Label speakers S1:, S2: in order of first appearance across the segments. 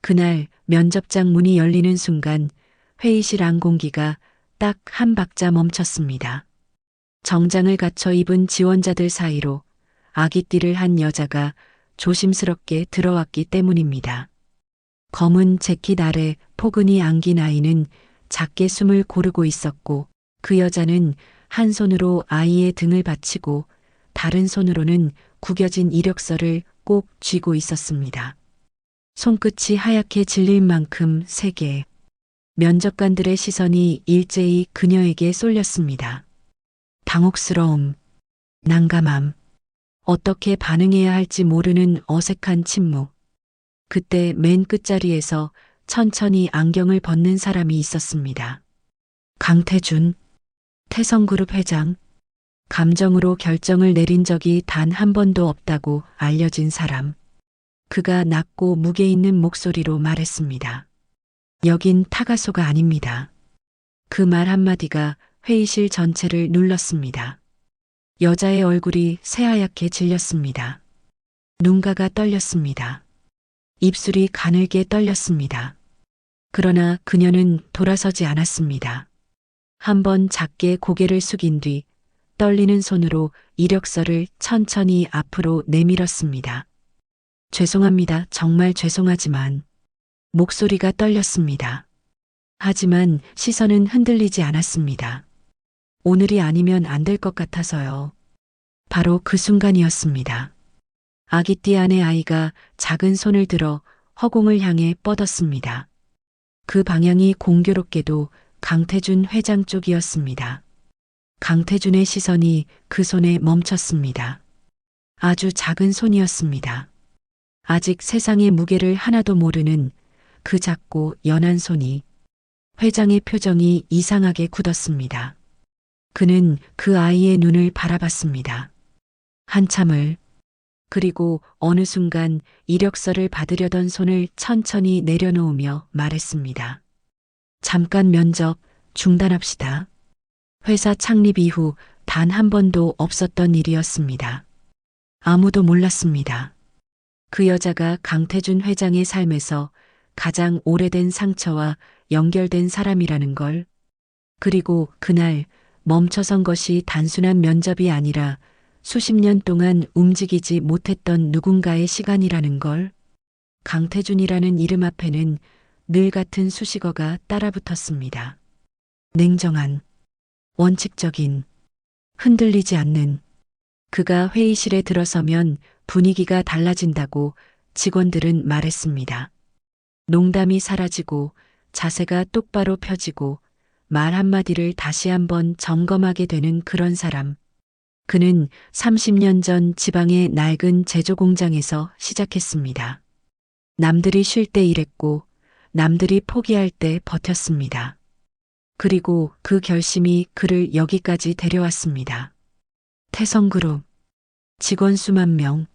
S1: 그날 면접장 문이 열리는 순간 회의실 안 공기가 딱 한 박자 멈췄습니다. 정장을 갖춰 입은 지원자들 사이로 아기띠를 한 여자가 조심스럽게 들어왔기 때문입니다. 검은 재킷 아래 포근히 안긴 아이는 작게 숨을 고르고 있었고 그 여자는 한 손으로 아이의 등을 받치고 다른 손으로는 구겨진 이력서를 꼭 쥐고 있었습니다. 손끝이 하얗게 질릴 만큼 세게. 면접관들의 시선이 일제히 그녀에게 쏠렸습니다. 당혹스러움, 난감함, 어떻게 반응해야 할지 모르는 어색한 침묵. 그때 맨 끝자리에서 천천히 안경을 벗는 사람이 있었습니다. 강태준, 태성그룹 회장. 감정으로 결정을 내린 적이 단 한 번도 없다고 알려진 사람. 그가 낮고 무게 있는 목소리로 말했습니다. 여긴 타가소가 아닙니다. 그 말 한마디가 회의실 전체를 눌렀습니다. 여자의 얼굴이 새하얗게 질렸습니다. 눈가가 떨렸습니다. 입술이 가늘게 떨렸습니다. 그러나 그녀는 돌아서지 않았습니다. 한번 작게 고개를 숙인 뒤 떨리는 손으로 이력서를 천천히 앞으로 내밀었습니다. 죄송합니다. 정말 죄송하지만. 목소리가 떨렸습니다. 하지만 시선은 흔들리지 않았습니다. 오늘이 아니면 안 될 것 같아서요. 바로 그 순간이었습니다. 아기띠 안의 아이가 작은 손을 들어 허공을 향해 뻗었습니다. 그 방향이 공교롭게도 강태준 회장 쪽이었습니다. 강태준의 시선이 그 손에 멈췄습니다. 아주 작은 손이었습니다. 아직 세상의 무게를 하나도 모르는 그 작고 연한 손이. 회장의 표정이 이상하게 굳었습니다. 그는 그 아이의 눈을 바라봤습니다. 한참을. 그리고 어느 순간 이력서를 받으려던 손을 천천히 내려놓으며 말했습니다. 잠깐 면접 중단합시다. 회사 창립 이후 단 한 번도 없었던 일이었습니다. 아무도 몰랐습니다. 그 여자가 강태준 회장의 삶에서 가장 오래된 상처와 연결된 사람이라는 걸. 그리고 그날 멈춰선 것이 단순한 면접이 아니라 수십 년 동안 움직이지 못했던 누군가의 시간이라는 걸. 강태준이라는 이름 앞에는 늘 같은 수식어가 따라붙었습니다. 냉정한, 원칙적인, 흔들리지 않는. 그가 회의실에 들어서면 분위기가 달라진다고 직원들은 말했습니다. 농담이 사라지고 자세가 똑바로 펴지고 말 한마디를 다시 한번 점검하게 되는 그런 사람. 그는 30년 전 지방의 낡은 제조 공장에서 시작했습니다. 남들이 쉴 때 일했고 남들이 포기할 때 버텼습니다. 그리고 그 결심이 그를 여기까지 데려왔습니다. 태성그룹, 직원 수만 명.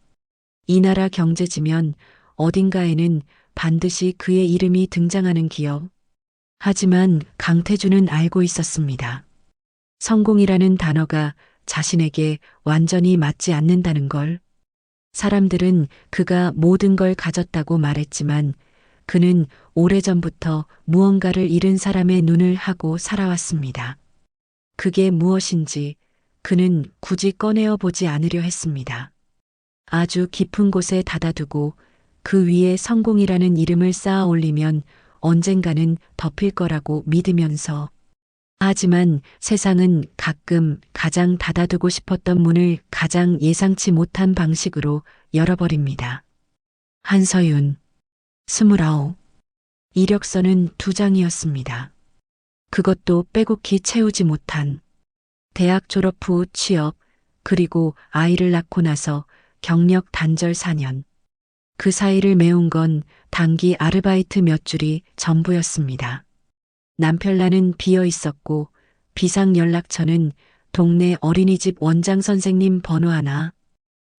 S1: 이 나라 경제지면 어딘가에는 반드시 그의 이름이 등장하는 기업. 하지만 강태준은 알고 있었습니다. 성공이라는 단어가 자신에게 완전히 맞지 않는다는 걸. 사람들은 그가 모든 걸 가졌다고 말했지만 그는 오래전부터 무언가를 잃은 사람의 눈을 하고 살아왔습니다. 그게 무엇인지 그는 굳이 꺼내어 보지 않으려 했습니다. 아주 깊은 곳에 닫아두고 그 위에 성공이라는 이름을 쌓아 올리면 언젠가는 덮일 거라고 믿으면서. 하지만 세상은 가끔 가장 닫아두고 싶었던 문을 가장 예상치 못한 방식으로 열어버립니다. 한서윤, 29. 이력서는 2장이었습니다. 그것도 빼곡히 채우지 못한. 대학 졸업 후 취업, 그리고 아이를 낳고 나서 경력 단절 4년. 그 사이를 메운 건 단기 아르바이트 몇 줄이 전부였습니다. 남편란은 비어 있었고 비상 연락처는 동네 어린이집 원장 선생님 번호 하나.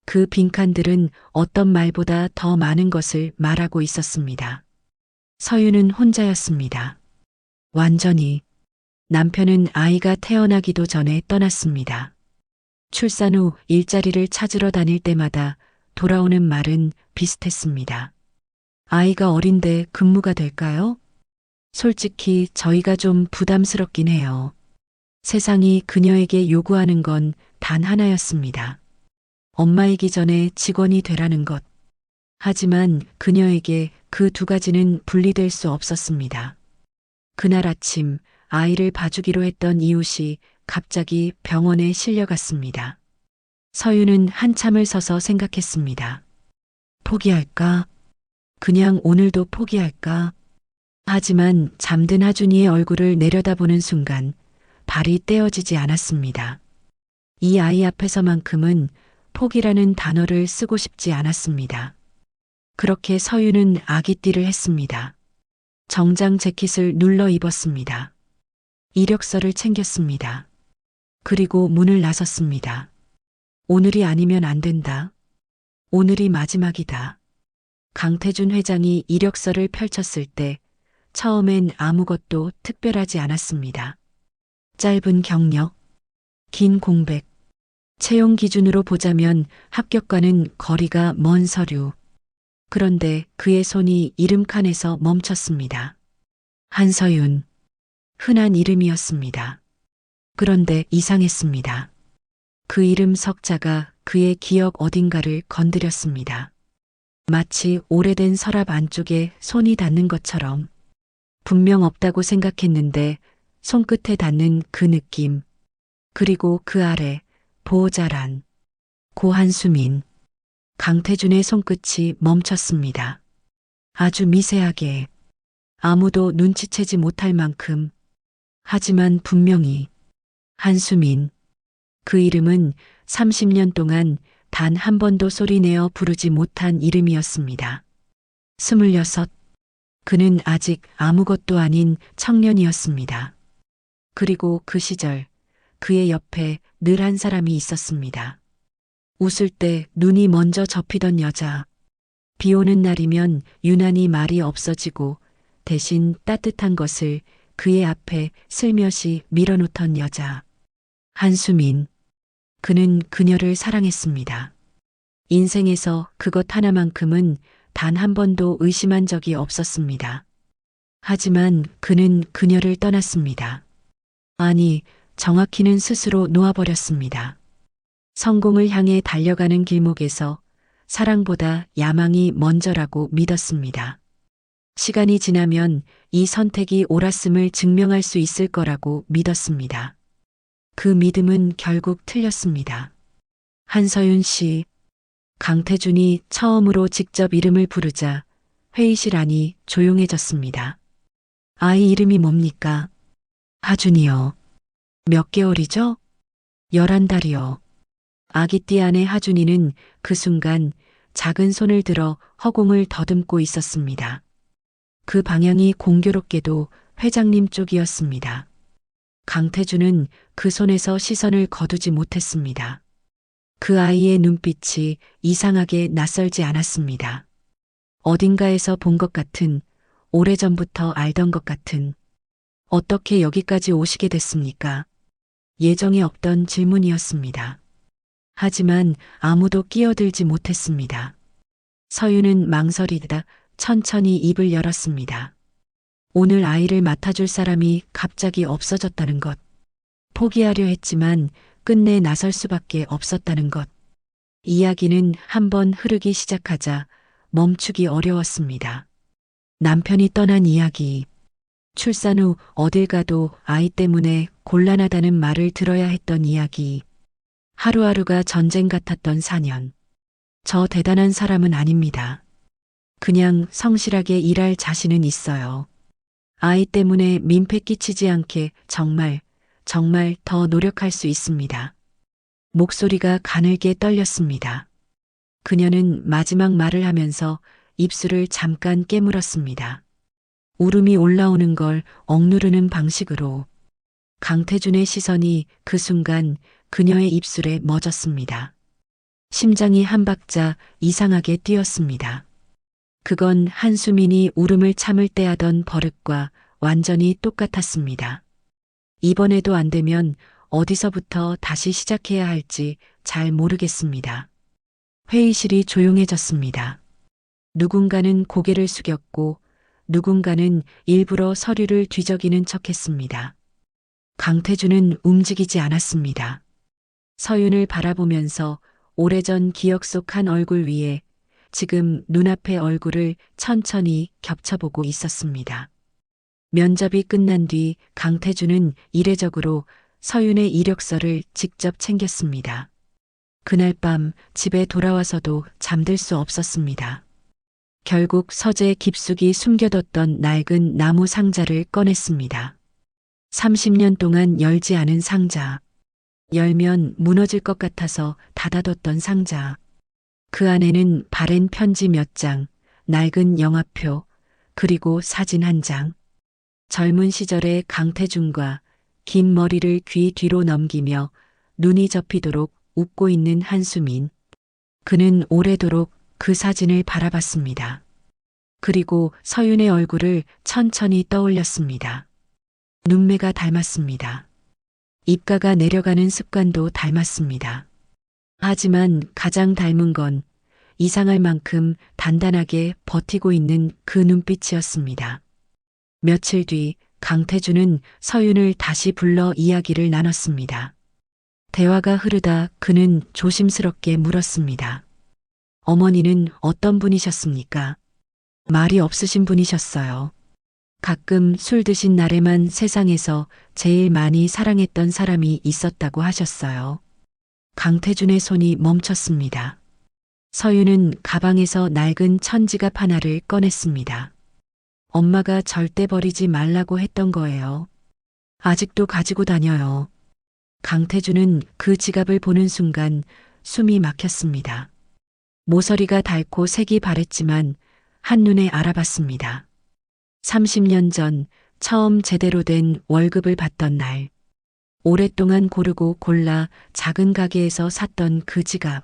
S1: 그 빈칸들은 어떤 말보다 더 많은 것을 말하고 있었습니다. 서유는 혼자였습니다. 완전히. 남편은 아이가 태어나기도 전에 떠났습니다. 출산 후 일자리를 찾으러 다닐 때마다 돌아오는 말은 비슷했습니다. 아이가 어린데 근무가 될까요? 솔직히 저희가 좀 부담스럽긴 해요. 세상이 그녀에게 요구하는 건 단 하나였습니다. 엄마이기 전에 직원이 되라는 것. 하지만 그녀에게 그 두 가지는 분리될 수 없었습니다. 그날 아침 아이를 봐주기로 했던 이웃이 갑자기 병원에 실려갔습니다. 서유는 한참을 서서 생각했습니다. 포기할까? 그냥 오늘도 포기할까? 하지만 잠든 하준이의 얼굴을 내려다보는 순간 발이 떼어지지 않았습니다. 이 아이 앞에서만큼은 포기라는 단어를 쓰고 싶지 않았습니다. 그렇게 서유는 아기띠를 했습니다. 정장 재킷을 눌러 입었습니다. 이력서를 챙겼습니다. 그리고 문을 나섰습니다. 오늘이 아니면 안 된다. 오늘이 마지막이다. 강태준 회장이 이력서를 펼쳤을 때 처음엔 아무것도 특별하지 않았습니다. 짧은 경력, 긴 공백, 채용 기준으로 보자면 합격과는 거리가 먼 서류. 그런데 그의 손이 이름 칸에서 멈췄습니다. 한서윤. 흔한 이름이었습니다. 그런데 이상했습니다. 그 이름 석자가 그의 기억 어딘가를 건드렸습니다. 마치 오래된 서랍 안쪽에 손이 닿는 것처럼. 분명 없다고 생각했는데 손끝에 닿는 그 느낌. 그리고 그 아래 보호자란 고한수민. 강태준의 손끝이 멈췄습니다. 아주 미세하게 아무도 눈치채지 못할 만큼. 하지만 분명히 한수민. 그 이름은 30년 동안 단 한 번도 소리내어 부르지 못한 이름이었습니다. 26. 그는 아직 아무것도 아닌 청년이었습니다. 그리고 그 시절 그의 옆에 늘 한 사람이 있었습니다. 웃을 때 눈이 먼저 접히던 여자. 비 오는 날이면 유난히 말이 없어지고 대신 따뜻한 것을 그의 앞에 슬며시 밀어놓던 여자. 한수민. 그는 그녀를 사랑했습니다. 인생에서 그것 하나만큼은 단 한 번도 의심한 적이 없었습니다. 하지만 그는 그녀를 떠났습니다. 아니, 정확히는 스스로 놓아버렸습니다. 성공을 향해 달려가는 길목에서 사랑보다 야망이 먼저라고 믿었습니다. 시간이 지나면 이 선택이 옳았음을 증명할 수 있을 거라고 믿었습니다. 그 믿음은 결국 틀렸습니다. 한서윤 씨. 강태준이 처음으로 직접 이름을 부르자 회의실 안이 조용해졌습니다. 아이 이름이 뭡니까? 하준이요. 몇 개월이죠? 11달이요. 아기띠 안의 하준이는 그 순간 작은 손을 들어 허공을 더듬고 있었습니다. 그 방향이 공교롭게도 회장님 쪽이었습니다. 강태준은 그 손에서 시선을 거두지 못했습니다. 그 아이의 눈빛이 이상하게 낯설지 않았습니다. 어딘가에서 본 것 같은, 오래전부터 알던 것 같은. 어떻게 여기까지 오시게 됐습니까? 예정에 없던 질문이었습니다. 하지만 아무도 끼어들지 못했습니다. 서유는 망설이다 천천히 입을 열었습니다. 오늘 아이를 맡아줄 사람이 갑자기 없어졌다는 것. 포기하려 했지만 끝내 나설 수밖에 없었다는 것. 이야기는 한번 흐르기 시작하자 멈추기 어려웠습니다. 남편이 떠난 이야기. 출산 후 어딜 가도 아이 때문에 곤란하다는 말을 들어야 했던 이야기. 하루하루가 전쟁 같았던 4년. 저 대단한 사람은 아닙니다. 그냥 성실하게 일할 자신은 있어요. 아이 때문에 민폐 끼치지 않게 정말 더 노력할 수 있습니다. 목소리가 가늘게 떨렸습니다. 그녀는 마지막 말을 하면서 입술을 잠깐 깨물었습니다. 울음이 올라오는 걸 억누르는 방식으로. 강태준의 시선이 그 순간 그녀의 입술에 멎었습니다. 심장이 한 박자 이상하게 뛰었습니다. 그건 한수민이 울음을 참을 때 하던 버릇과 완전히 똑같았습니다. 이번에도 안 되면 어디서부터 다시 시작해야 할지 잘 모르겠습니다. 회의실이 조용해졌습니다. 누군가는 고개를 숙였고 누군가는 일부러 서류를 뒤적이는 척했습니다. 강태준은 움직이지 않았습니다. 서윤을 바라보면서 오래전 기억 속 한 얼굴 위에 지금 눈앞의 얼굴을 천천히 겹쳐보고 있었습니다. 면접이 끝난 뒤 강태준은 이례적으로 서윤의 이력서를 직접 챙겼습니다. 그날 밤 집에 돌아와서도 잠들 수 없었습니다. 결국 서재 깊숙이 숨겨뒀던 낡은 나무 상자를 꺼냈습니다. 30년 동안 열지 않은 상자. 열면 무너질 것 같아서 닫아뒀던 상자. 그 안에는 바랜 편지 몇 장, 낡은 영화표, 그리고 사진 한 장. 젊은 시절의 강태준과 긴 머리를 귀 뒤로 넘기며 눈이 접히도록 웃고 있는 한수민. 그는 오래도록 그 사진을 바라봤습니다. 그리고 서윤의 얼굴을 천천히 떠올렸습니다. 눈매가 닮았습니다. 입가가 내려가는 습관도 닮았습니다. 하지만 가장 닮은 건 이상할 만큼 단단하게 버티고 있는 그 눈빛이었습니다. 며칠 뒤 강태준은 서윤을 다시 불러 이야기를 나눴습니다. 대화가 흐르다 그는 조심스럽게 물었습니다. 어머니는 어떤 분이셨습니까? 말이 없으신 분이셨어요. 가끔 술 드신 날에만 세상에서 제일 많이 사랑했던 사람이 있었다고 하셨어요. 강태준의 손이 멈췄습니다. 서윤은 가방에서 낡은 천지갑 하나를 꺼냈습니다. 엄마가 절대 버리지 말라고 했던 거예요. 아직도 가지고 다녀요. 강태준은 그 지갑을 보는 순간 숨이 막혔습니다. 모서리가 닳고 색이 바랬지만 한눈에 알아봤습니다. 30년 전 처음 제대로 된 월급을 받던 날, 오랫동안 고르고 골라 작은 가게에서 샀던 그 지갑.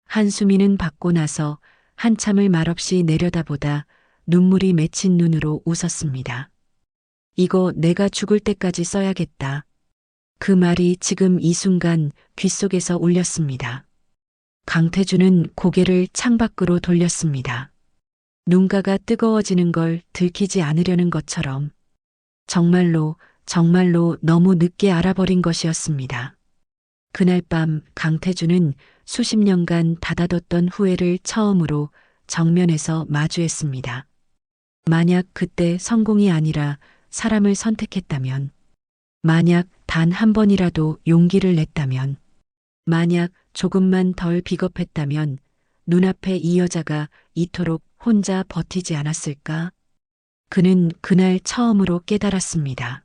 S1: 한수미는 받고 나서 한참을 말없이 내려다보다 눈물이 맺힌 눈으로 웃었습니다. 이거 내가 죽을 때까지 써야겠다. 그 말이 지금 이 순간 귓속에서 울렸습니다. 강태준은 고개를 창밖으로 돌렸습니다. 눈가가 뜨거워지는 걸 들키지 않으려는 것처럼 정말로 너무 늦게 알아버린 것이었습니다. 그날 밤 강태준은 수십 년간 닫아뒀던 후회를 처음으로 정면에서 마주했습니다. 만약 그때 성공이 아니라 사람을 선택했다면, 만약 단 한 번이라도 용기를 냈다면, 만약 조금만 덜 비겁했다면 눈앞에 이 여자가 이토록 혼자 버티지 않았을까? 그는 그날 처음으로 깨달았습니다.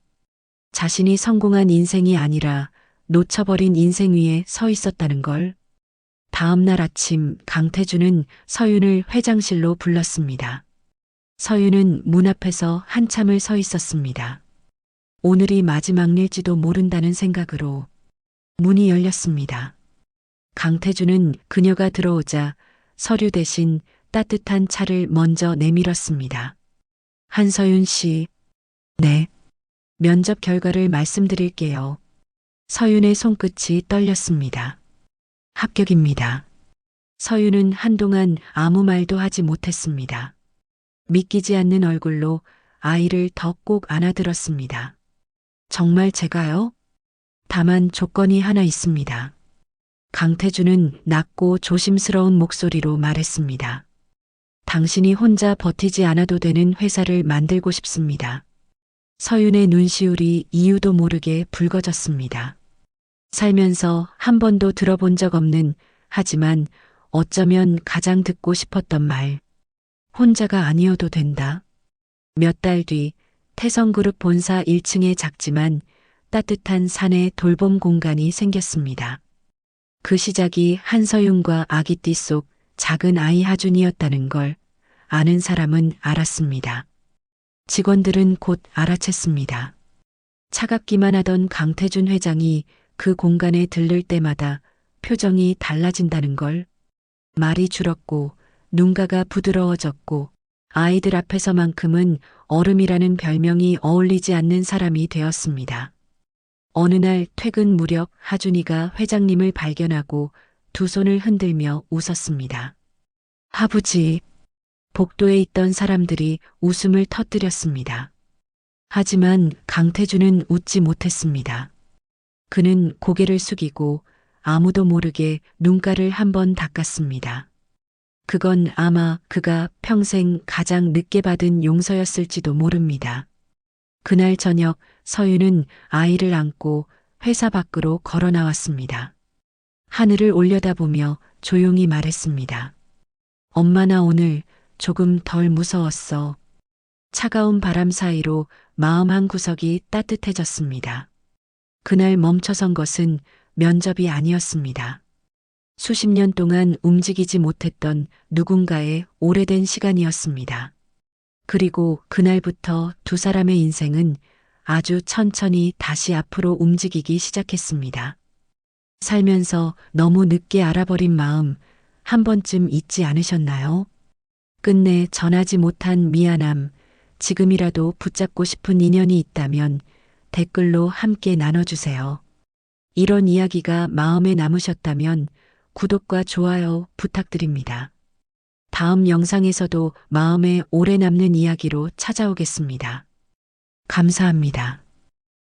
S1: 자신이 성공한 인생이 아니라 놓쳐버린 인생 위에 서 있었다는 걸. 다음 날 아침 강태준은 서윤을 회장실로 불렀습니다. 서윤은 문 앞에서 한참을 서 있었습니다. 오늘이 마지막 일지도 모른다는 생각으로. 문이 열렸습니다. 강태준은 그녀가 들어오자 서류 대신 따뜻한 차를 먼저 내밀었습니다. 한서윤 씨. 네. 면접 결과를 말씀드릴게요. 서윤의 손끝이 떨렸습니다. 합격입니다. 서윤은 한동안 아무 말도 하지 못했습니다. 믿기지 않는 얼굴로 아이를 더 꼭 안아들었습니다. 정말 제가요? 다만 조건이 하나 있습니다. 강태준은 낮고 조심스러운 목소리로 말했습니다. 당신이 혼자 버티지 않아도 되는 회사를 만들고 싶습니다. 서윤의 눈시울이 이유도 모르게 붉어졌습니다. 살면서 한 번도 들어본 적 없는, 하지만 어쩌면 가장 듣고 싶었던 말. 혼자가 아니어도 된다. 몇 달 뒤 태성그룹 본사 1층의 작지만 따뜻한 사내 돌봄 공간이 생겼습니다. 그 시작이 한서윤과 아기띠 속 작은 아이 하준이었다는 걸 아는 사람은 알았습니다. 직원들은 곧 알아챘습니다. 차갑기만 하던 강태준 회장이 그 공간에 들를 때마다 표정이 달라진다는 걸. 말이 줄었고 눈가가 부드러워졌고 아이들 앞에서만큼은 얼음이라는 별명이 어울리지 않는 사람이 되었습니다. 어느 날 퇴근 무렵 하준이가 회장님을 발견하고 두 손을 흔들며 웃었습니다. 아버지, 복도에 있던 사람들이 웃음을 터뜨렸습니다. 하지만 강태준은 웃지 못했습니다. 그는 고개를 숙이고 아무도 모르게 눈가를 한번 닦았습니다. 그건 아마 그가 평생 가장 늦게 받은 용서였을지도 모릅니다. 그날 저녁 서윤은 아이를 안고 회사 밖으로 걸어 나왔습니다. 하늘을 올려다보며 조용히 말했습니다. 엄마, 나 오늘 조금 덜 무서웠어. 차가운 바람 사이로 마음 한 구석이 따뜻해졌습니다. 그날 멈춰선 것은 면접이 아니었습니다. 수십 년 동안 움직이지 못했던 누군가의 오래된 시간이었습니다. 그리고 그날부터 두 사람의 인생은 아주 천천히 다시 앞으로 움직이기 시작했습니다. 살면서 너무 늦게 알아버린 마음 한 번쯤 잊지 않으셨나요? 끝내 전하지 못한 미안함, 지금이라도 붙잡고 싶은 인연이 있다면 댓글로 함께 나눠주세요. 이런 이야기가 마음에 남으셨다면 구독과 좋아요 부탁드립니다. 다음 영상에서도 마음에 오래 남는 이야기로 찾아오겠습니다. 감사합니다.